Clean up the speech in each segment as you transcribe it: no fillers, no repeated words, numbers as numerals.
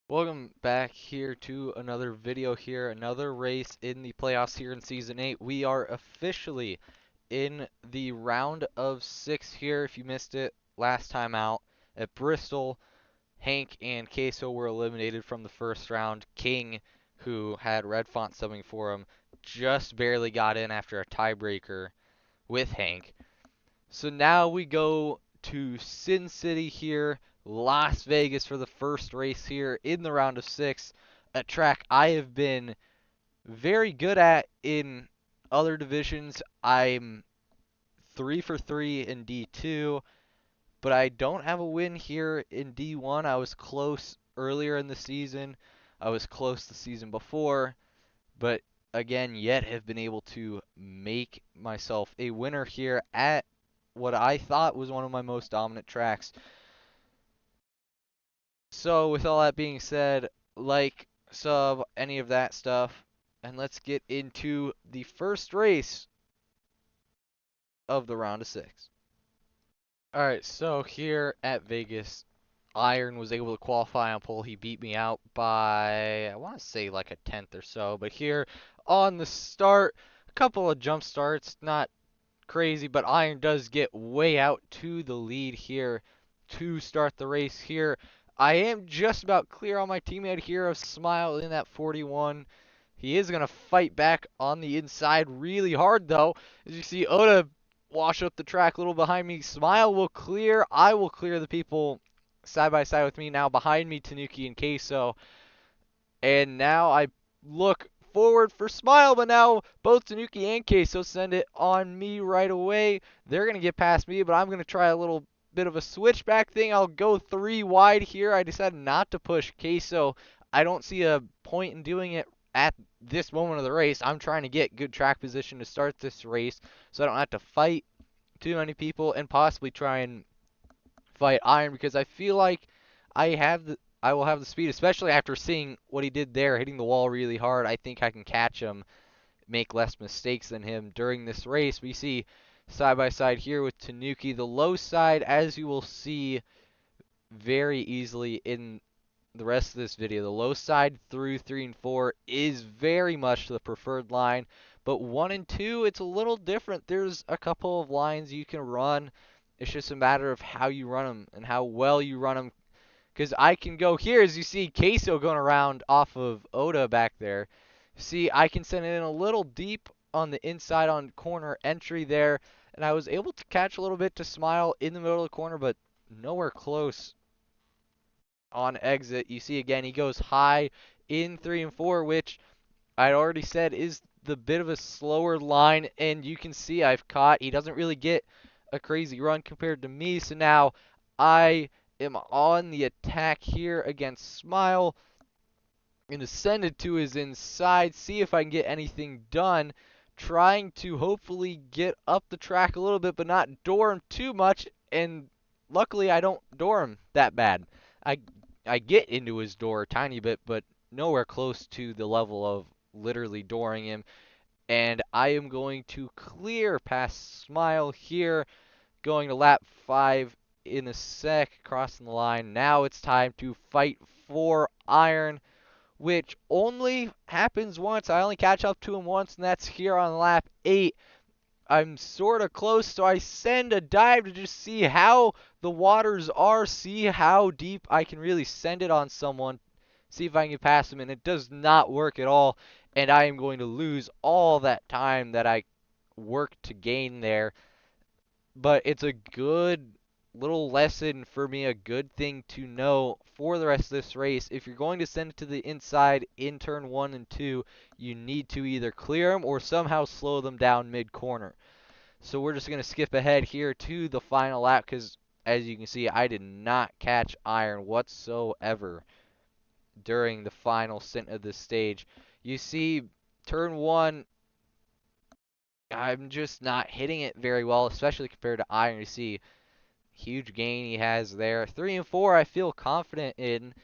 Welcome back here to another video here, another race in the playoffs here in Season 8. We are officially in the round of 6 here. If you missed it last time out at Bristol, Hank and Queso were eliminated from the first round. King, who had red font subbing for him, just barely got in after a tiebreaker with Hank. So now we go to Sin City here, Las Vegas for the first race here in the round of 6. A track I have been very good at in other divisions. I'm 3 for 3 in D2, but I don't have a win here in D1. I was close earlier in the season. I was close the season before, but again, yet have been able to make myself a winner here at what I thought was one of my most dominant tracks. So, with all that being said, like, sub, any of that stuff, and let's get into the first race of the round of 6. Alright, so here at Vegas, Iron was able to qualify on pole. He beat me out by, I want to say like a tenth or so. But here on the start, a couple of jump starts, not crazy, but Iron does get way out to the lead here to start the race here. I am just about clear on my teammate here of Smile in that 41. He is going to fight back on the inside really hard, though. As you see, Oda wash up the track a little behind me. Smile will clear. I will clear the people side by side with me now behind me, Tanuki and Queso. And now I look forward for Smile, but now both Tanuki and Queso send it on me right away. They're going to get past me, but I'm going to try a little bit of a switchback thing. I'll go 3 wide here. I decided not to push Queso. I don't see a point in doing it at this moment of the race. I'm trying to get good track position to start this race so I don't have to fight too many people and possibly try and fight Iron because I feel like I will have the speed, especially after seeing what he did there, hitting the wall really hard. I think I can catch him, make less mistakes than him during this race. We see side by side here with Tanuki. The low side, as you will see very easily in the rest of this video, the low side through 3 and 4 is very much the preferred line. But 1 and 2, it's a little different. There's a couple of lines you can run. It's just a matter of how you run them and how well you run them. Because I can go here, as you see Queso going around off of Oda back there. See, I can send it in a little deep on the inside on corner entry there. And I was able to catch a little bit to Smile in the middle of the corner, but nowhere close on exit. You see again, he goes high in 3 and 4, which I already said is the bit of a slower line. And you can see I've caught. He doesn't really get a crazy run compared to me. So now I am on the attack here against Smile. I'm going to send it to his inside, see if I can get anything done. Trying to hopefully get up the track a little bit, but not door him too much. And luckily, I don't door him that bad. I I get into his door a tiny bit, but nowhere close to the level of literally dooring him. And I am going to clear past Smile here, going to lap 5 in a sec, crossing the line. Now it's time to fight for Iron, which only happens once. I only catch up to him once, and that's here on lap 8. I'm sort of close, so I send a dive to just see how the waters are, see how deep I can really send it on someone, see if I can get past him, and it does not work at all, and I am going to lose all that time that I worked to gain there. But it's a good little lesson for me, a good thing to know for the rest of this race. If you're going to send it to the inside in turn 1 and 2, you need to either clear them or somehow slow them down mid-corner. So we're just going to skip ahead here to the final lap because, as you can see, I did not catch Iron whatsoever during the final stint of this stage. You see, turn 1, I'm just not hitting it very well, especially compared to Iron. You see, huge gain he has there. 3 and 4, I feel confident in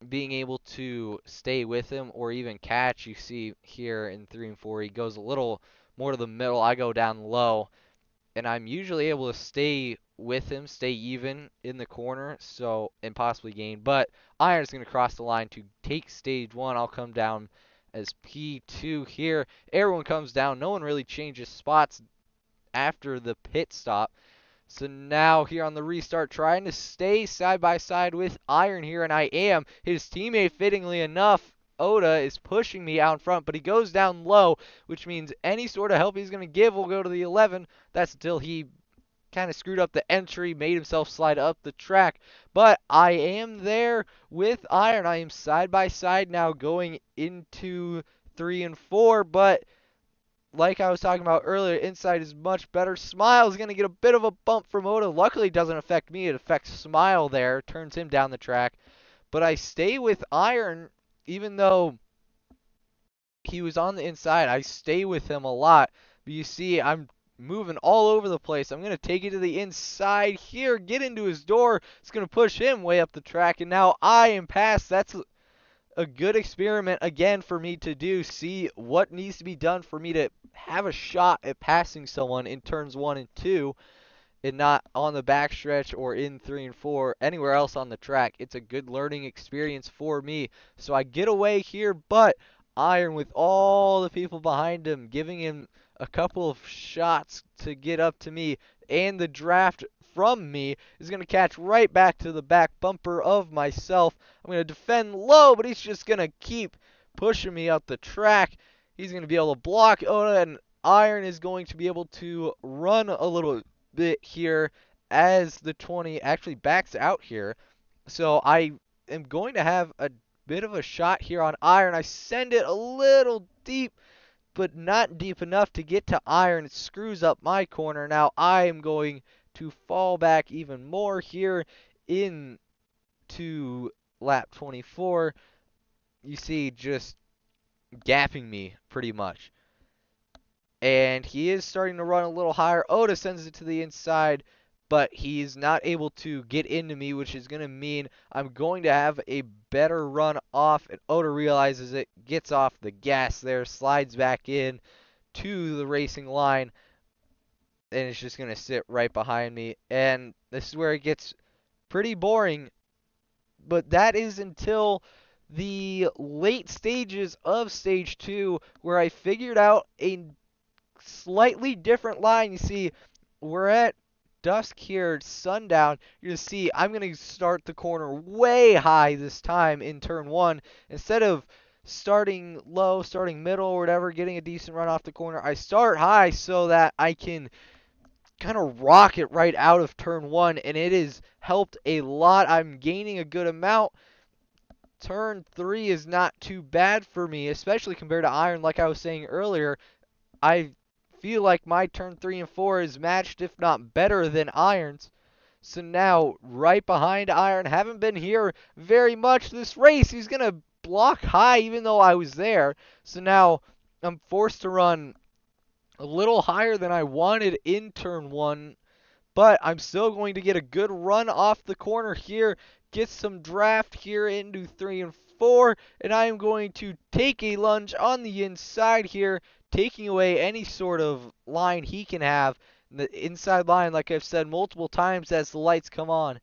being able to stay with him or even catch. You see here in 3 and 4, he goes a little more to the middle. I go down low, and I'm usually able to stay with him, stay even in the corner, and possibly gain. But Iron's going to cross the line to take stage 1. I'll come down as P2 here. Everyone comes down. No one really changes spots after the pit stop. So now here on the restart, trying to stay side by side with Iron here, and I am. His teammate, fittingly enough, Oda, is pushing me out in front, but he goes down low, which means any sort of help he's going to give will go to the 11. That's until he kind of screwed up the entry, made himself slide up the track. But I am there with Iron. I am side by side now going into 3 and 4, but like I was talking about earlier, inside is much better. Smile is going to get a bit of a bump from Oda. Luckily, it doesn't affect me. It affects Smile there, turns him down the track. But I stay with Iron, even though he was on the inside. I stay with him a lot. But you see, I'm moving all over the place. I'm going to take it to the inside here, get into his door. It's going to push him way up the track, and now I am past. That's a good experiment again for me to do. See what needs to be done for me to have a shot at passing someone in turns 1 and 2 and not on the backstretch or in 3 and 4, anywhere else on the track. It's a good learning experience for me. So I get away here, but Iron with all the people behind him, giving him a couple of shots to get up to me, and the draft from me is going to catch right back to the back bumper of myself. I'm going to defend low, but he's just going to keep pushing me up the track. He's going to be able to block Oda, and Iron is going to be able to run a little bit here as the 20 actually backs out here. So I am going to have a bit of a shot here on Iron. I send it a little deep, but not deep enough to get to Iron. It screws up my corner. Now I am going to fall back even more here into lap 24. You see, just gapping me pretty much. And he is starting to run a little higher. Oda sends it to the inside, but he's not able to get into me, which is going to mean I'm going to have a better run off. And Oda realizes it, gets off the gas there, slides back in to the racing line, and it's just going to sit right behind me. And this is where it gets pretty boring, but that is until the late stages of stage 2, where I figured out a slightly different line. You see, we're at dusk here, sundown. You're going to see I'm going to start the corner way high this time in turn 1. Instead of starting low, starting middle, or whatever, getting a decent run off the corner, I start high so that I can kind of rocket right out of turn 1, and it has helped a lot. I'm gaining a good amount. Turn 3 is not too bad for me, especially compared to Iron. Like I was saying earlier, I feel like my turn 3 and 4 is matched, if not better than Iron's. So now, right behind Iron, haven't been here very much this race. He's going to block high even though I was there. So now I'm forced to run a little higher than I wanted in turn 1, but I'm still going to get a good run off the corner here, get some draft here into 3 and 4, and I am going to take a lunge on the inside here, taking away any sort of line he can have. The inside line, like I've said multiple times as the lights come on,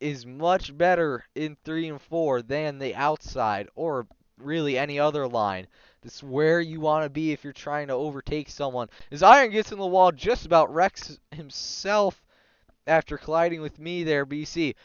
is much better in 3 and 4 than the outside, or really any other line. This is where you want to be if you're trying to overtake someone. As Iron gets in the wall, just about wrecks himself after colliding with me there, BC.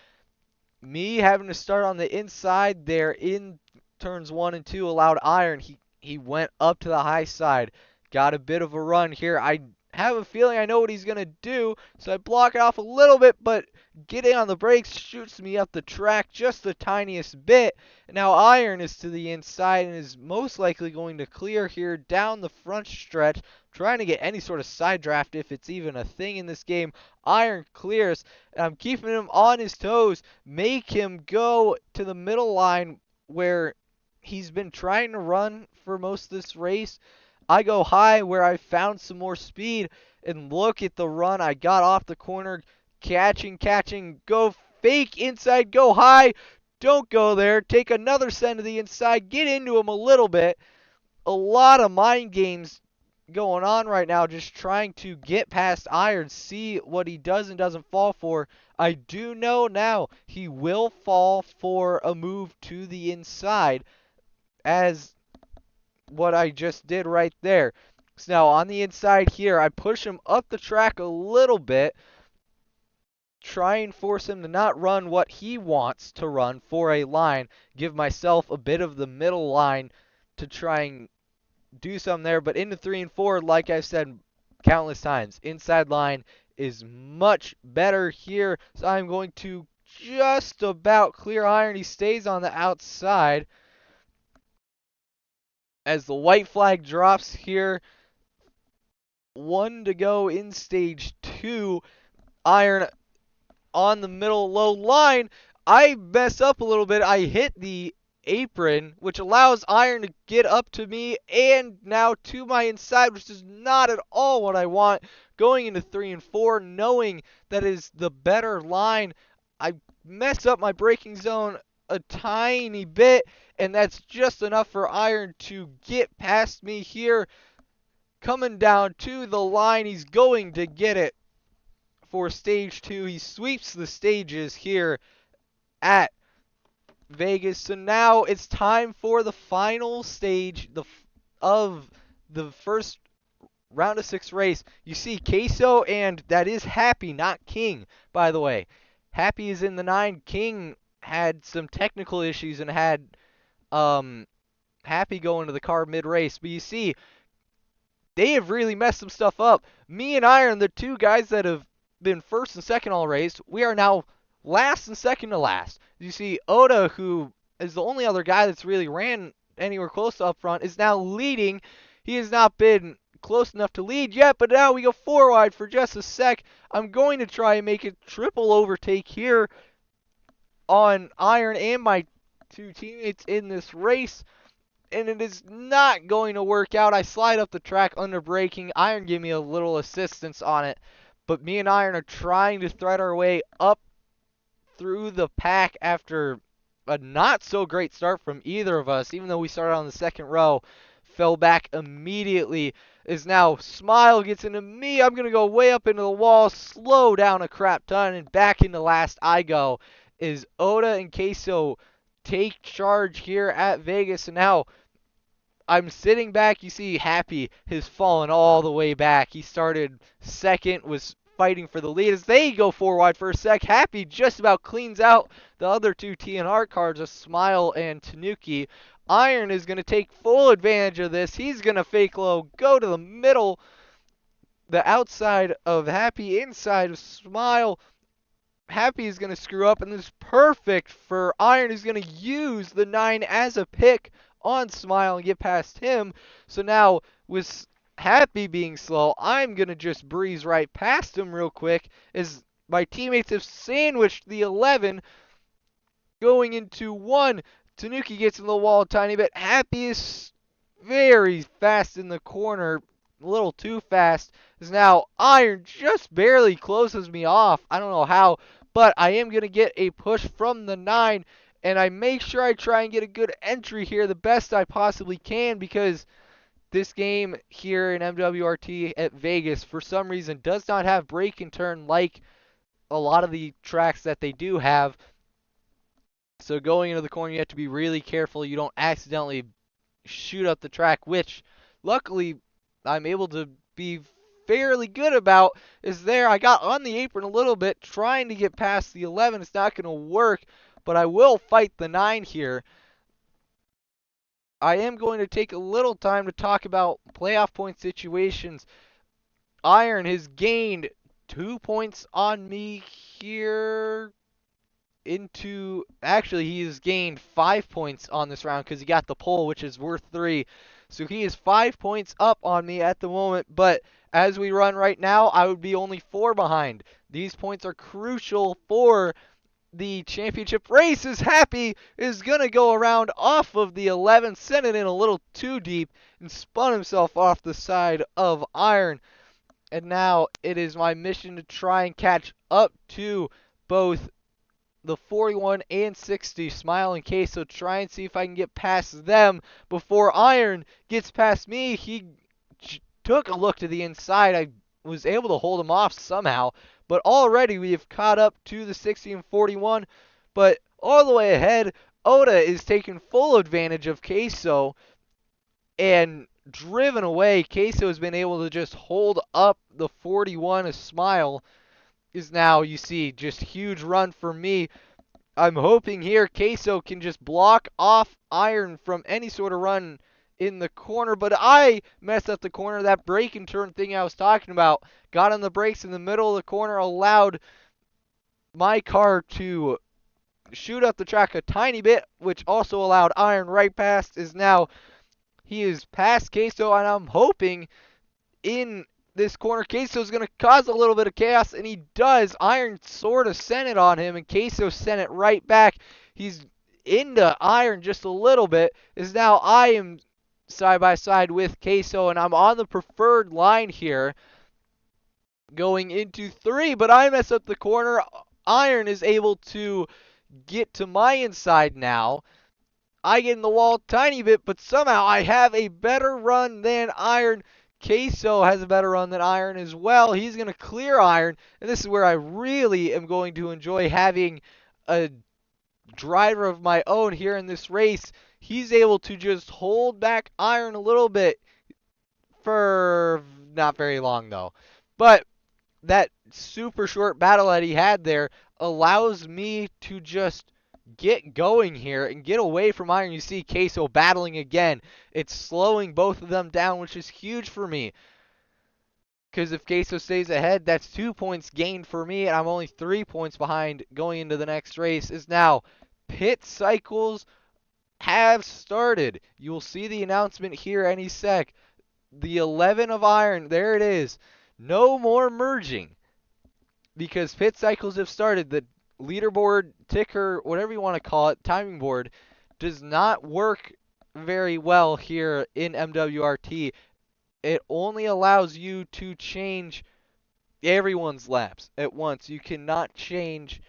Me having to start on the inside there in turns 1 and 2 allowed Iron. He went up to the high side. Got a bit of a run here. I have a feeling I know what he's going to do, so I block it off a little bit, but getting on the brakes shoots me up the track just the tiniest bit. And now Iron is to the inside and is most likely going to clear here down the front stretch, trying to get any sort of side draft if it's even a thing in this game. Iron clears, and I'm keeping him on his toes, make him go to the middle line where he's been trying to run for most of this race. I go high where I found some more speed, and look at the run I got off the corner. Catching, go fake inside, go high. Don't go there. Take another send to the inside. Get into him a little bit. A lot of mind games going on right now, just trying to get past Iron, see what he does and doesn't fall for. I do know now he will fall for a move to the inside, as what I just did right there. So now on the inside here, I push him up the track a little bit, try and force him to not run what he wants to run for a line, give myself a bit of the middle line to try and do something there. But into 3 and 4, like I've said countless times, inside line is much better here. So I'm going to just about clear Iron. He stays on the outside as the white flag drops here. 1 to go in stage 2. Iron on the middle low line. I mess up a little bit. I hit the apron, which allows Iron to get up to me and now to my inside, which is not at all what I want. Going into 3 and 4, knowing that is the better line, I mess up my braking zone a tiny bit, and that's just enough for Iron to get past me here. Coming down to the line, he's going to get it for stage 2. He sweeps the stages here at Vegas. So now it's time for the final stage of the first round of 6 race. You see Queso, and that is Happy, not King, by the way. Happy is in the 9. King had some technical issues and had Happy go into the car mid-race. But you see, they have really messed some stuff up. Me and Iron, the 2 guys that have been first and second all race, we are now last and second to last. You see, Oda, who is the only other guy that's really ran anywhere close to up front, is now leading. He has not been close enough to lead yet, but now we go 4 wide for just a sec. I'm going to try and make a triple overtake here on Iron and my 2 teammates in this race, and it is not going to work out. I slide up the track under braking. Iron gave me a little assistance on it, but me and Iron are trying to thread our way up through the pack after a not so great start from either of us. Even though we started on the second row, fell back immediately. Is now Smile gets into me. I'm going to go way up into the wall, slow down a crap ton, and back into last I go. Is Oda and Queso take charge here at Vegas, and now I'm sitting back. You see Happy has fallen all the way back. He started second, was fighting for the lead as they go 4 wide for a sec. Happy just about cleans out the other 2 TNR cars, a Smile and Tanuki. Iron is going to take full advantage of this. He's going to fake low, go to the middle, the outside of Happy, inside of Smile. Happy is going to screw up, and this is perfect for Iron. He's going to use the 9 as a pick on Smile and get past him. So now with Happy being slow, I'm going to just breeze right past him real quick as my teammates have sandwiched the 11 going into 1. Tanuki gets in the wall a tiny bit. Happy is very fast in the corner, a little too fast. Is now Iron just barely closes me off. I don't know how, but I am going to get a push from the 9, and I make sure I try and get a good entry here the best I possibly can, because this game here in MWRT at Vegas, for some reason, does not have brake and turn like a lot of the tracks that they do have. So going into the corner, you have to be really careful you don't accidentally shoot up the track, which luckily I'm able to be fairly good about. Is there, I got on the apron a little bit trying to get past the 11. It's not going to work, but I will fight the 9 here. I am going to take a little time to talk about playoff point situations. Iron has gained 2 points on me here. Actually, he has gained 5 points on this round because he got the pole, which is worth 3. So he is 5 points up on me at the moment, but as we run right now, I would be only 4 behind. These points are crucial for the championship race. Is Happy is going to go around off of the 11, sent it in a little too deep, and spun himself off the side of Iron. And now it is my mission to try and catch up to both the 41 and 60 Smile and Queso. Try and see if I can get past them before Iron gets past me. He took a look to the inside. I was able to hold him off somehow, but already we have caught up to the 60 and 41. But all the way ahead, Oda is taking full advantage of Queso and driven away. Queso has been able to just hold up the 41. A smile is now, you see, just huge run for me. I'm hoping here Queso can just block off Iron from any sort of run in the corner, but I messed up the corner. That brake and turn thing I was talking about, got on the brakes in the middle of the corner, allowed my car to shoot up the track a tiny bit, which also allowed Iron right past. Is now, he is past Queso, and I'm hoping in this corner Queso is going to cause a little bit of chaos, and he does. Iron sort of sent it on him, and Queso sent it right back. He's into Iron just a little bit. Is now I am side by side with Queso, and I'm on the preferred line here going into 3, but I mess up the corner. Iron is able to get to my inside now. I get in the wall a tiny bit, but somehow I have a better run than Iron. Queso has a better run than Iron as well. He's going to clear Iron, and this is where I really am going to enjoy having a driver of my own here in this race. He's able to just hold back Iron a little bit for not very long, though. But that super short battle that he had there allows me to just get going here and get away from Iron. You see Queso battling again. It's slowing both of them down, which is huge for me. Because if Queso stays ahead, that's 2 points gained for me, and I'm only 3 points behind going into the next race. Is now pit cycles have started. You'll see the announcement here any sec. The 11 of Iron, there it is. No more merging, because pit cycles have started. The leaderboard, ticker, whatever you want to call it, timing board, does not work very well here in MWRT. It only allows you to change everyone's laps at once. You cannot change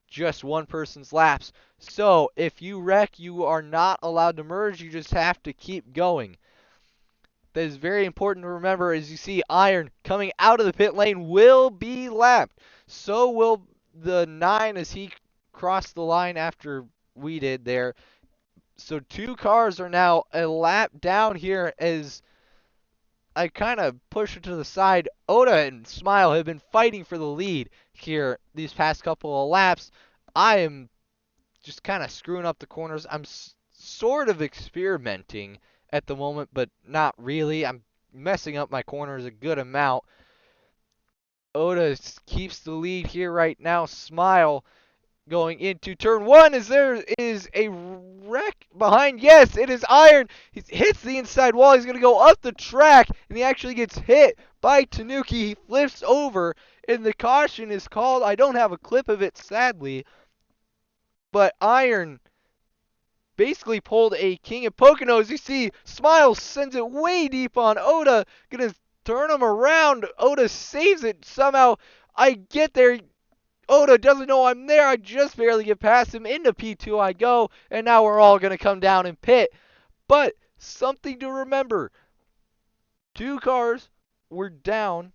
just one person's laps. So if you wreck, you are not allowed to merge. You just have to keep going. That is very important to remember. As you see, Iron coming out of the pit lane will be lapped. So will the 9 as he crossed the line after we did there. So 2 cars are now a lap down here as I kind of push it to the side. Oda and Smile have been fighting for the lead here these past couple of laps. I am just kind of screwing up the corners. I'm sort of experimenting at the moment, but not really. I'm messing up my corners a good amount. Oda keeps the lead here right now. Smile going into turn 1 as there is a wreck behind. Yes, it is Iron. He hits the inside wall. He's going to go up the track, and he actually gets hit by Tanuki. He flips over, and the caution is called. I don't have a clip of it, sadly, but Iron basically pulled a King of Poconos. You see, Smile sends it way deep on Oda. Gonna turn him around. Oda saves it somehow. I get there. Oda doesn't know I'm there. I just barely get past him. Into P2 I go. And now we're all going to come down and pit. But something to remember. 2 cars were down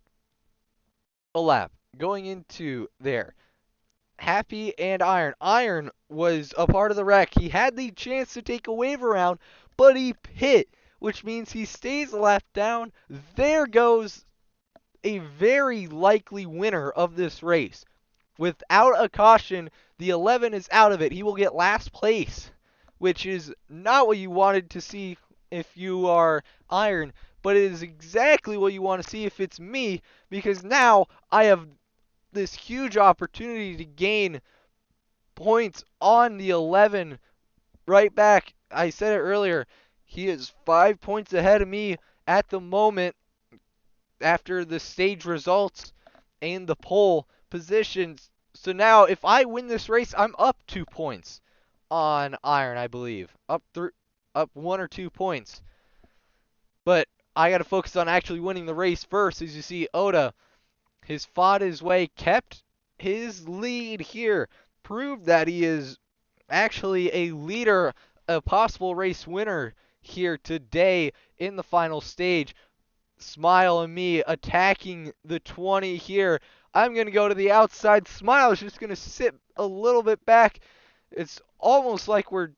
a lap going into there. Happy and Iron. Iron was a part of the wreck. He had the chance to take a wave around, but he pit, which means he stays a lap down. There goes a very likely winner of this race. Without a caution, the 11 is out of it. He will get last place, which is not what you wanted to see if you are Iron, but it is exactly what you want to see if it's me, because now I have this huge opportunity to gain points on the 11 right back. I said it earlier. He is 5 points ahead of me at the moment after the stage results and the pole positions. So now if I win this race, I'm up 2 points on Iron, I believe. Up 1 or 2 points. But I got to focus on actually winning the race first. As you see, Oda has fought his way, kept his lead here, proved that he is actually a leader, a possible race winner here today in the final stage. Smile and me attacking the 20 here. I'm going to go to the outside. Smile is just going to sit a little bit back. It's almost like we're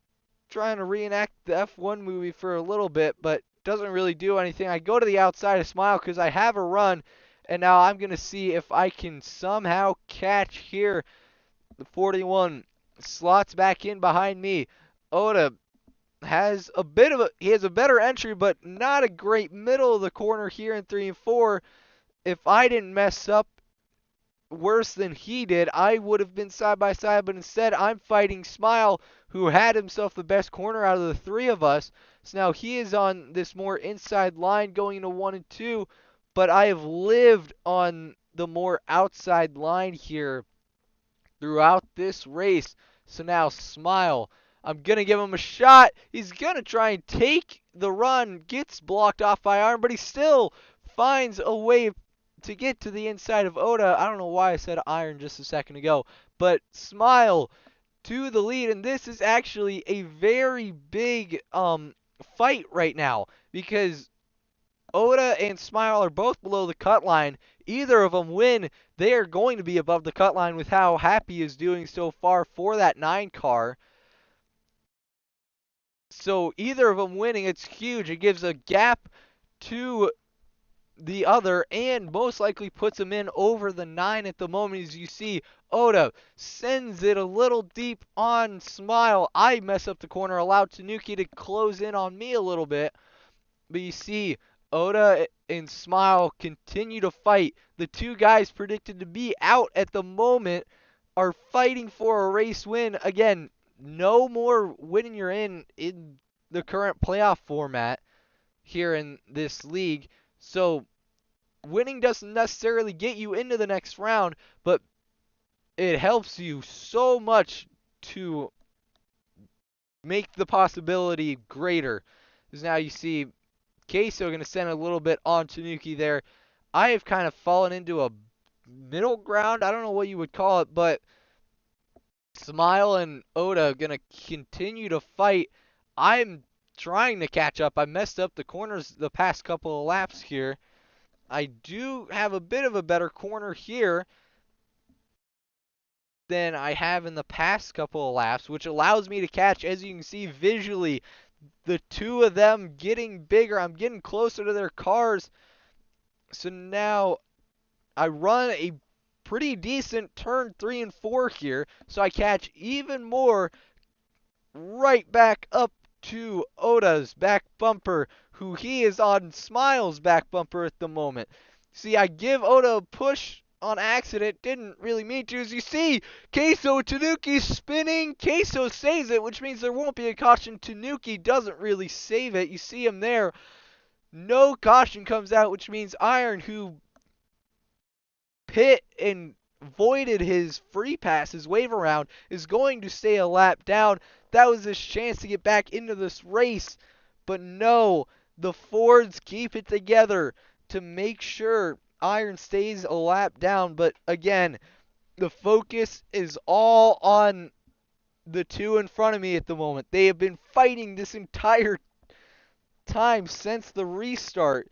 trying to reenact the F1 movie for a little bit, but doesn't really do anything. I go to the outside of Smile because I have a run, and now I'm going to see if I can somehow catch here. The 41 slots back in behind me. Oda has he has a better entry, but not a great middle of the corner here in 3 and 4. If I didn't mess up worse than he did, I would have been side by side, but instead I'm fighting Smile, who had himself the best corner out of the three of us. So now he is on this more inside line going into 1 and 2, but I have lived on the more outside line here throughout this race. So now Smile, I'm going to give him a shot. He's going to try and take the run, gets blocked off by Iron, but he still finds a way to get to the inside of Oda. I don't know why I said Iron just a second ago, but Smile to the lead, and this is actually a very big fight right now because Oda and Smile are both below the cut line. Either of them win, they are going to be above the cut line with how Happy is doing so far for that 9 car. So either of them winning, it's huge. It gives a gap to the other and most likely puts him in over the 9 at the moment. As you see, Oda sends it a little deep on Smile. I mess up the corner, allowed Tanuki to close in on me a little bit. But you see, Oda and Smile continue to fight. The two guys predicted to be out at the moment are fighting for a race win. Again, no more winning you're in the current playoff format here in this league. So winning doesn't necessarily get you into the next round, but it helps you so much to make the possibility greater. Because now you see Queso going to send a little bit on Tanuki there. I have kind of fallen into a middle ground. I don't know what you would call it, but Smile and Oda going to continue to fight. I'm trying to catch up. I messed up the corners the past couple of laps here. I do have a bit of a better corner here than I have in the past couple of laps, which allows me to catch, as you can see visually, the two of them getting bigger. I'm getting closer to their cars. So now I run a pretty decent turn 3 and 4 here. So I catch even more right back up to Oda's back bumper, who he is on Smile's back bumper at the moment. See, I give Oda a push on accident. Didn't really mean to. As you see, Queso Tanuki spinning. Queso saves it, which means there won't be a caution. Tanuki doesn't really save it. You see him there. No caution comes out, which means Iron, who pit and voided his free pass, his wave around, is going to stay a lap down. That was his chance to get back into this race. But no, the Fords keep it together to make sure Iron stays a lap down. But again, the focus is all on the two in front of me at the moment. They have been fighting this entire time since the restart.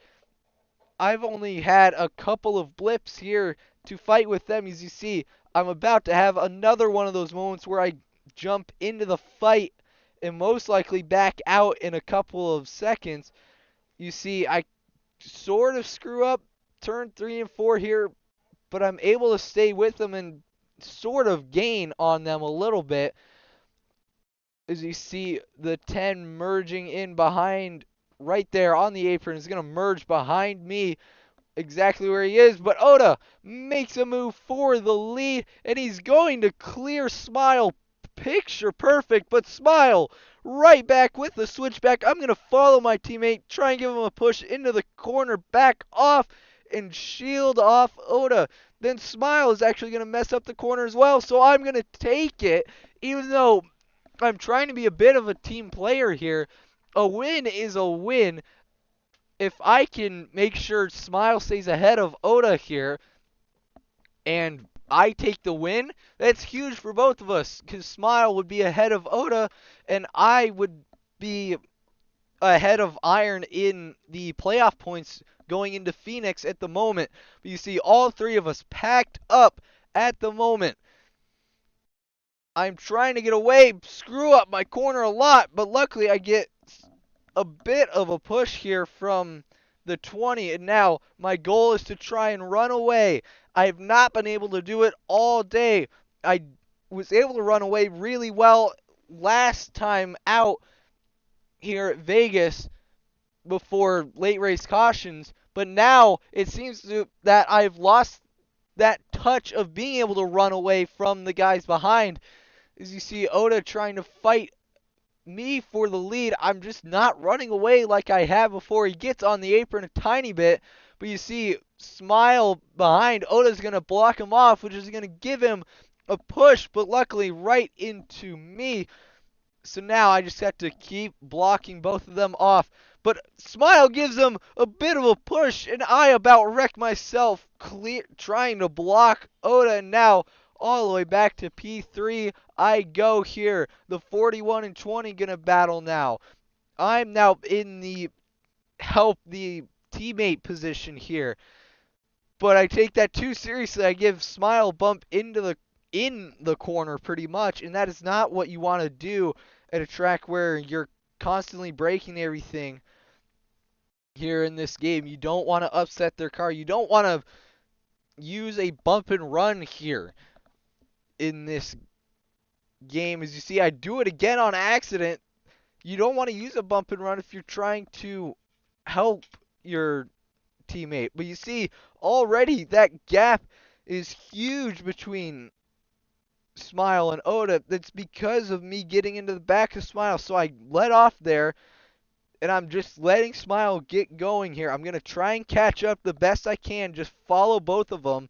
I've only had a couple of blips here to fight with them. As you see, I'm about to have another one of those moments where I jump into the fight and most likely back out in a couple of seconds. You see, I sort of screw up turn 3 and 4 here, but I'm able to stay with them and sort of gain on them a little bit. As you see, the 10 merging in behind right there on the apron is going to merge behind me exactly where he is, but Oda makes a move for the lead, and he's going to clear Smile picture perfect, but Smile right back with the switchback. I'm going to follow my teammate, try and give him a push into the corner, back off, and shield off Oda. Then Smile is actually going to mess up the corner as well, so I'm going to take it, even though I'm trying to be a bit of a team player here. A win is a win. If I can make sure Smile stays ahead of Oda here and I take the win, that's huge for both of us because Smile would be ahead of Oda and I would be ahead of Iron in the playoff points going into Phoenix at the moment. But you see all three of us packed up at the moment. I'm trying to get away, screw up my corner a lot, but luckily I get a bit of a push here from the 20, and now my goal is to try and run away. I have not been able to do it all day. I was able to run away really well last time out here at Vegas before late race cautions, but now it seems that I've lost that touch of being able to run away from the guys behind. As you see Oda trying to fight me for the lead, I'm just not running away like I have before. He gets on the apron a tiny bit, but you see Smile behind. Oda's going to block him off, which is going to give him a push, but luckily right into me. So now I just have to keep blocking both of them off. But Smile gives him a bit of a push, and I about wreck myself trying to block Oda. And now all the way back to P3 I go here. The 41 and 20 gonna battle now. I'm now in the help the teammate position here. But I take that too seriously. I give Smile bump into the corner pretty much, and that is not what you want to do at a track where you're constantly breaking everything here in this game. You don't want to upset their car. You don't want to use a bump and run here in this game. As you see, I do it again on accident. You don't want to use a bump and run if you're trying to help your teammate. But you see, already that gap is huge between Smile and Oda. That's because of me getting into the back of Smile. So I let off there, and I'm just letting Smile get going here. I'm going to try and catch up the best I can, just follow both of them.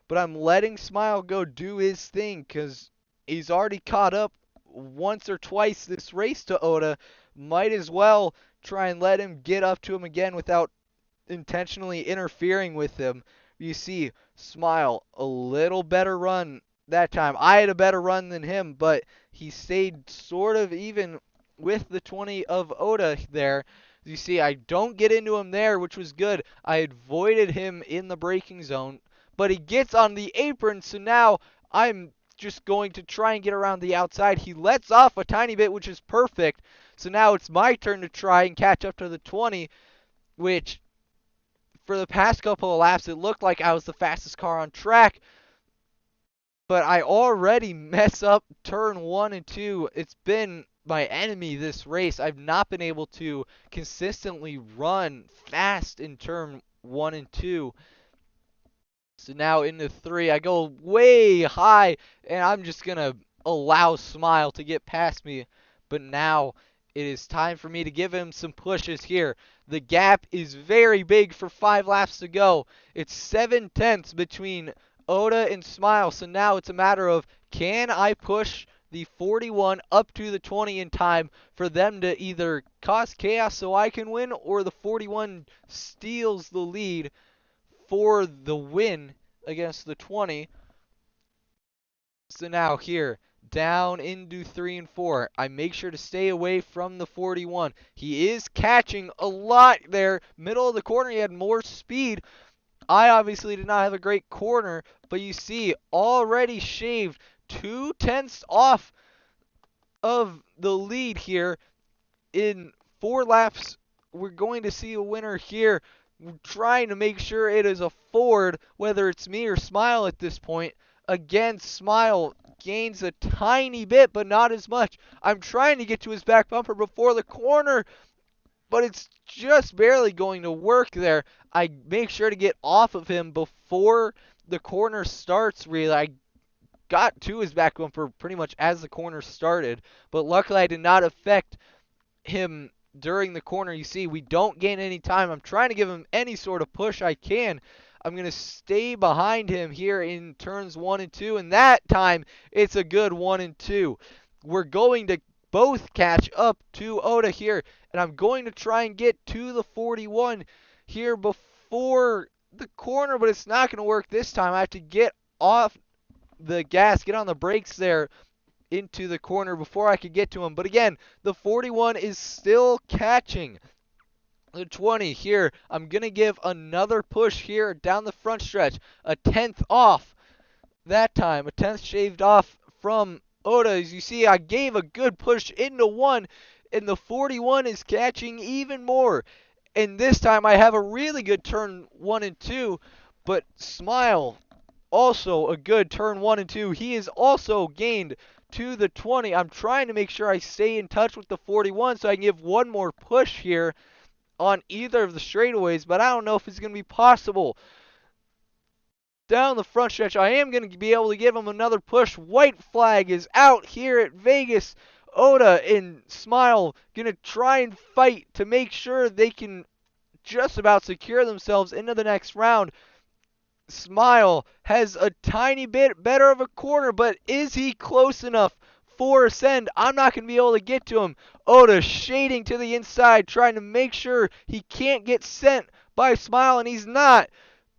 But I'm letting Smile go do his thing because he's already caught up once or twice this race to Oda. Might as well try and let him get up to him again without intentionally interfering with him. You see, Smile, a little better run that time. I had a better run than him, but he stayed sort of even with the 20 of Oda there. You see, I don't get into him there, which was good. I avoided him in the braking zone, but he gets on the apron, so now I'm just going to try and get around the outside. He lets off a tiny bit, which is perfect. So now it's my turn to try and catch up to the 20, which for the past couple of laps, it looked like I was the fastest car on track, but I already mess up turn 1 and 2. It's been my enemy this race. I've not been able to consistently run fast in turn 1 and 2. So now into 3, I go way high, and I'm just going to allow Smile to get past me. But now it is time for me to give him some pushes here. The gap is very big for 5 laps to go. It's 7/10 between Oda and Smile. So now it's a matter of, can I push the 41 up to the 20 in time for them to either cause chaos so I can win, or the 41 steals the lead for the win against the 20. So now here, down into 3 and 4. I make sure to stay away from the 41. He is catching a lot there. Middle of the corner, he had more speed. I obviously did not have a great corner, but you see, already shaved 2/10 off of the lead here in 4 laps. We're going to see a winner here. We're trying to make sure it is a Ford, whether it's me or Smile at this point. Again, Smile gains a tiny bit, but not as much. I'm trying to get to his back bumper before the corner, but it's just barely going to work there. I make sure to get off of him before the corner starts, really. I got to his back bumper pretty much as the corner started, but luckily I did not affect him during the corner. You see, we don't gain any time. I'm trying to give him any sort of push I can. I'm going to stay behind him here in turns 1 and 2, and that time it's a good 1 and 2. We're going to both catch up to Oda here, and I'm going to try and get to the 41 here before the corner, but it's not going to work this time. I have to get off the gas, get on the brakes there into the corner before I could get to him. But again, the 41 is still catching the 20 here. I'm going to give another push here down the front stretch. A 10th off that time. A 10th shaved off from Oda. As you see, I gave a good push into 1, and the 41 is catching even more. And this time I have a really good turn 1 and 2, but Smile also a good turn 1 and 2. He is also gained to the 20. I'm trying to make sure I stay in touch with the 41 so I can give one more push here on either of the straightaways, but I don't know if it's going to be possible. Down the front stretch, I am going to be able to give him another push. White flag is out here at Vegas. Oda and Smile going to try and fight to make sure they can just about secure themselves into the next round. Smile has a tiny bit better of a corner, but is he close enough for Ascend? I'm not going to be able to get to him. Oda shading to the inside, trying to make sure he can't get sent by Smile, and he's not.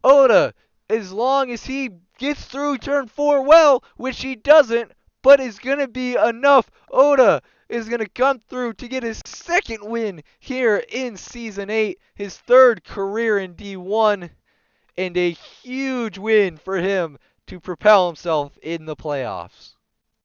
Oda, as long as he gets through turn 4 well, which he doesn't, but is going to be enough. Oda is going to come through to get his second win here in Season 8, his third career in D1, and a huge win for him to propel himself in the playoffs.